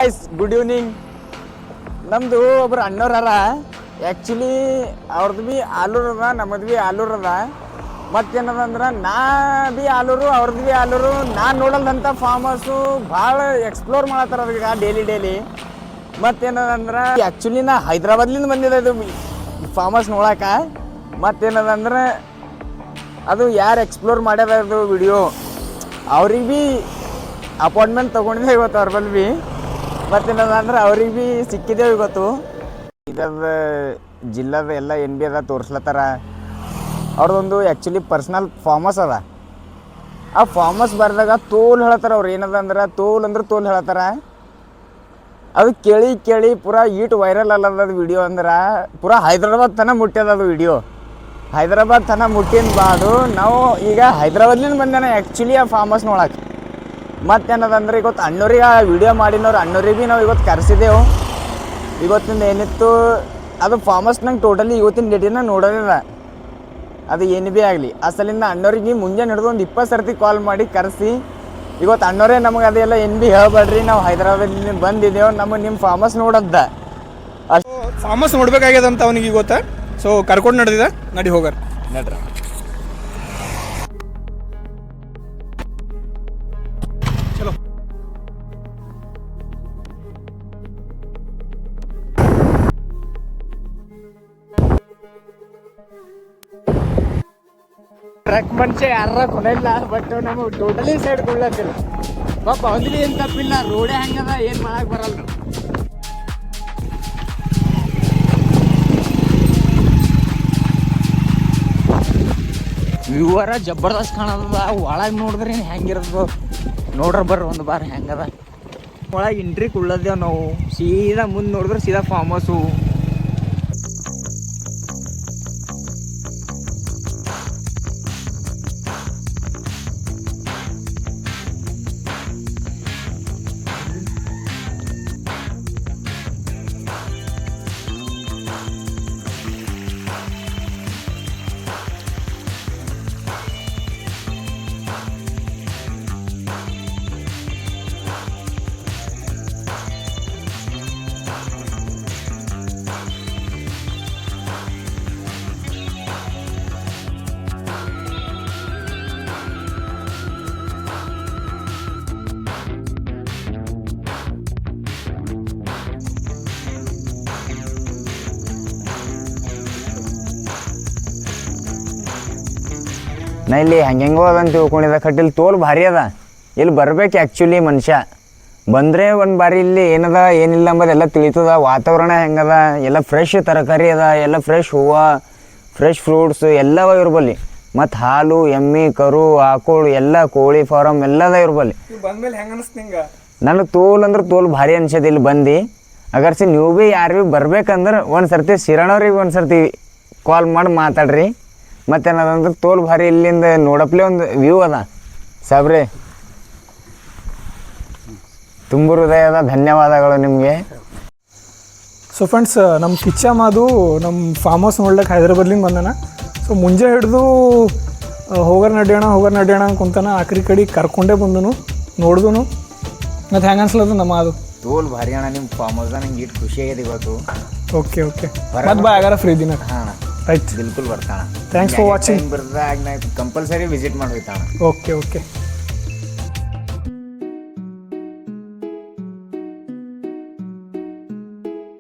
Guys good evening. ನಮ್ಮದು ಒಬ್ರು ಅಣ್ಣವ್ರರ actually ಅವ್ರದ್ದು ಭೀ ಆಲೂರು ಅದ, ನಮ್ಮದು ಭೀ ಆಲೂರು ಅದ. ಮತ್ತೇನದ ಅಂದ್ರೆ ನಾ ಭೀ ಆಲೂರು ಅವ್ರದ್ದು ಭೀ ಆಲೂರು. ನಾನು ನೋಡಲ್ದಂಥ ಫಾರ್ಮ್ ಹೌಸು ಭಾಳ ಎಕ್ಸ್ಪ್ಲೋರ್ ಮಾಡತ್ತಾರ ಅದೀಗ ಡೈಲಿ. ಮತ್ತೇನದ ಅಂದ್ರೆ ಆ್ಯಕ್ಚುಲಿ ನಾ ಹೈದ್ರಾಬಾದ್ಲಿಂದ ಬಂದಿದೆ ಇದು ಫಾರ್ಮ್ ಹೌಸ್ ನೋಡಕ್ಕೆ. ಮತ್ತೇನದ ಅಂದ್ರೆ ಅದು ಯಾರು ಎಕ್ಸ್ಪ್ಲೋರ್ ಮಾಡ್ಯಾರ ಅದು ವಿಡಿಯೋ ಅವ್ರಿಗೆ ಭೀ ಅಪಾಯಿಂಟ್ಮೆಂಟ್ ತೊಗೊಂಡಿದ್ದೆ ಇವತ್ತು ಅವ್ರ ಬಲ್ಲಿ ಭೀ. ಮತ್ತೇನದ ಅಂದ್ರೆ ಅವ್ರಿಗೆ ಭೀ ಸಿಕ್ಕಿದ್ದೇವೆ ಇವತ್ತು. ಇದದ ಜಿಲ್ಲಾದ ಎಲ್ಲ ಏನು ಭೀ ಅದ ತೋರಿಸ್ಲತ್ತಾರ. ಅವ್ರದ್ದೊಂದು ಆ್ಯಕ್ಚುಲಿ ಪರ್ಸ್ನಲ್ ಫಾರ್ಮ್ ಹೌಸ್ ಅದ. ಆ ಫಾರ್ಮ್ ಹೌಸ್ ಬರ್ದಾಗ ತೋಲ್ ಹೇಳತ್ತಾರ ಅವ್ರು. ಏನದ ಅಂದ್ರೆ ತೋಲ್ ಹೇಳತ್ತಾರ. ಅದು ಕೇಳಿ ಪೂರಾ ಈಟ್ ವೈರಲ್ ಅಲ್ಲದ ಅದು ವಿಡಿಯೋ ಅಂದ್ರೆ ಪೂರಾ ಹೈದ್ರಾಬಾದ್ ತನಕ ಮುಟ್ಟ್ಯದ ಅದು ವಿಡಿಯೋ. ಹೈದ್ರಾಬಾದ್ ತನಕ ಮುಟ್ಟಿನ ಬಾದು ನಾವು ಈಗ ಹೈದ್ರಾಬಾದ್ಲಿಂದ ಬಂದೇನೆ ಆ್ಯಕ್ಚುಲಿ ಆ ಫಾರ್ಮ್ ಹೌಸ್ ನೋಡಕ್ಕೆ. ಮತ್ತೇನದಂದ್ರೆ ಇವತ್ತು ಅಣ್ಣವ್ರಿಗೆ ಆ ವಿಡಿಯೋ ಮಾಡಿನವ್ರು ಅಣ್ಣವ್ರಿಗೆ ಭೀ ನಾವು ಇವತ್ತು ಕರೆಸಿದೆವು. ಇವತ್ತಿಂದ ಏನಿತ್ತು ಅದು ಫಾರ್ಮ್ ಹೌಸ್ ನಂಗೆ ಟೋಟಲಿ ಇವತ್ತಿನ ಡೇಟಿನ ನೋಡೋದಿಲ್ಲ ಅದು ಏನು ಭೀ ಆಗಲಿ. ಅಸಲಿಂದ ಅಣ್ಣವ್ರಿಗೆ ಮುಂಜಾನೆ ಹಿಡಿದು ಒಂದು 20 ಸರ್ತಿ ಕಾಲ್ ಮಾಡಿ ಕರೆಸಿ ಇವತ್ತು ಅಣ್ಣವರೇ ನಮಗೆ ಅದೆಲ್ಲ ಏನು ಭೀ ಹೇಳ್ಬೇಡ್ರಿ, ನಾವು ಹೈದ್ರಾಬಾದ್ಲಿಂದ ಬಂದಿದ್ದೇವೆ, ನಮಗೆ ನಿಮ್ಮ ಫಾರ್ಮ್ ಹೌಸ್ ನೋಡದ್ದ. ಅಷ್ಟು ಫಾರ್ಮ್ ಹೌಸ್ ನೋಡ್ಬೇಕಾಗ್ಯದ ಅಂತ ಅವನಿಗೆ ಗೊತ್ತಾ. ಸೊ ಕರ್ಕೊಂಡು ನಡೆದಿದೆ, ನಡಿ ಹೋಗಾರ ನಡ್ರ. ಚಲೋ. ಟ್ರಕ್ ಮನುಷ್ಯ ಯಾರ ಕೊನೆಯಿಲ್ಲ, ಬಟ್ ನಮಗೆ ಟೋಟಲಿ ಸೈಡ್ ಕೊಡ್ಲತ್ತಿಲ್ಲ. ಪಾಪ ಅವ್ರಿಗೆ ಏನು ತಪ್ಪಿಲ್ಲ, ರೋಡೇ ಹಂಗದ, ಏನು ಮಾಡಕ್ಕೆ ಬರಲ್ಲ. ವ್ಯೂವರ ಜಬರ್ದಸ್ತ್ ಕಾಣದ. ಒಳಗೆ ನೋಡಿದ್ರೆ ಹೆಂಗಿರೋದು ನೋಡ್ರ ಬರ್ರಿ ಒಂದು ಬಾರ್ ಹೆಂಗದ. ಒಳಗೆ ಎಂಟ್ರಿ ಕೊಡ್ಲತ್ತೇವೆ ನಾವು. ಸೀದಾ ಮುಂದೆ ನೋಡಿದ್ರೆ ಸೀದಾ ಫಾರ್ಮ್ ಹೌಸು. ನಾ ಇಲ್ಲಿ ಹೆಂಗೆಂಗೋ ಅದಂತ ತಿಳ್ಕೊಂಡಿದ್ದೆ. ಕಟ್ಟಿಲ್ಲಿ ತೋಲ್ ಭಾರಿ ಅದ. ಇಲ್ಲಿ ಬರ್ಬೇಕು ಆ್ಯಕ್ಚುಲಿ ಮನುಷ್ಯ ಬಂದರೆ ಒಂದು ಬಾರಿ ಇಲ್ಲಿ ಏನದ ಏನಿಲ್ಲ ಅಂಬೋದೆಲ್ಲ ತಿಳಿತದ. ವಾತಾವರಣ ಹೆಂಗದ, ಎಲ್ಲ ಫ್ರೆಶ್ ತರಕಾರಿ ಅದ, ಎಲ್ಲ ಫ್ರೆಶ್ ಹೂವು, ಫ್ರೆಶ್ ಫ್ರೂಟ್ಸ್ ಎಲ್ಲವ ಇರ್ಬಲ್ಲಿ. ಮತ್ತು ಹಾಲು, ಎಮ್ಮೆ, ಕರು, ಆಕಳು ಎಲ್ಲ, ಕೋಳಿ ಫಾರಮ್ ಎಲ್ಲದ ಇರ್ಬಲ್ಲಿ. ಬಂದ್ಮೇಲೆ ಹೆಂಗೆ ಅನಿಸ್ತು ನಿಂಗೆ? ನನಗೆ ತೋಲ್ ಅಂದ್ರೆ ತೋಲ್ ಭಾರಿ ಅನ್ಸದ ಇಲ್ಲಿ ಬಂದು. ಅಗರ್ಸಿ ನೀವು ಭೀ ಯಾರು ಭೀ ಬರ್ಬೇಕಂದ್ರೆ ಒಂದು ಸರ್ತಿ ಶಿರಣವ್ರಿಗೆ ಒಂದು ಸರ್ತಿ ಕಾಲ್ ಮಾಡಿ ಮಾತಾಡ್ರಿ. ಮತ್ತೇನದಂದ್ರೆ ತೋಲ್ ಭಾರಿ ಇಲ್ಲಿಂದ ನೋಡಪ್ಲೆ ಒಂದು ವ್ಯೂ ಅದ. ಸಾಬ್ರೆ ತುಂಬ ಹೃದಯದ ಧನ್ಯವಾದಗಳು ನಿಮಗೆ. ಸೊ ಫ್ರೆಂಡ್ಸ್, ನಮ್ಮ ಕಿಚ್ಚಮ್ಮದು ನಮ್ಮ ಫಾರ್ಮ್ ಹೌಸ್ ನೋಡ್ಲಿಕ್ಕೆ ಹೈದ್ರಾಬಾದ್ಲಿಂದ ಬಂದಾನ. ಸೊ ಮುಂಜೆ ಹಿಡಿದು ಹೋಗಾರ ನಡಿಯೋಣ ಕುಂತಾನ. ಆಕ್ರಿ ಕಡೆ ಕರ್ಕೊಂಡೇ ಬಂದನು, ನೋಡಿದನು. ಮತ್ತು ಹೆಂಗೆ ಅನ್ಸ್ಲದು ನಮ್ಮ ಅದು ತೋಲ್ ಭಾರಿ ಅಣ್ಣ ನಿಮ್ಮ ಫಾರ್ಮ್ ಹೌಸ್. ನಂಗೆ ಇಟ್ಟು ಖುಷಿ ಆಗಿದೆ ಇವತ್ತು. ಓಕೆ ಮತ್ತೆ ಬಾ ಆಗಾರ ಫ್ರೀ ದಿನ. ಹಾಂ ರೈಟ್, ಬಿಲ್ಕುಲ್ ಬರ್ತಾಣ. Thanks for watching. ಬರ್ದಾಗ ಕಂಪಲ್ಸರಿ ವಿಸಿಟ್ ಮಾಡಿ ಹೋಗ್ತಾಣ. ಓಕೆ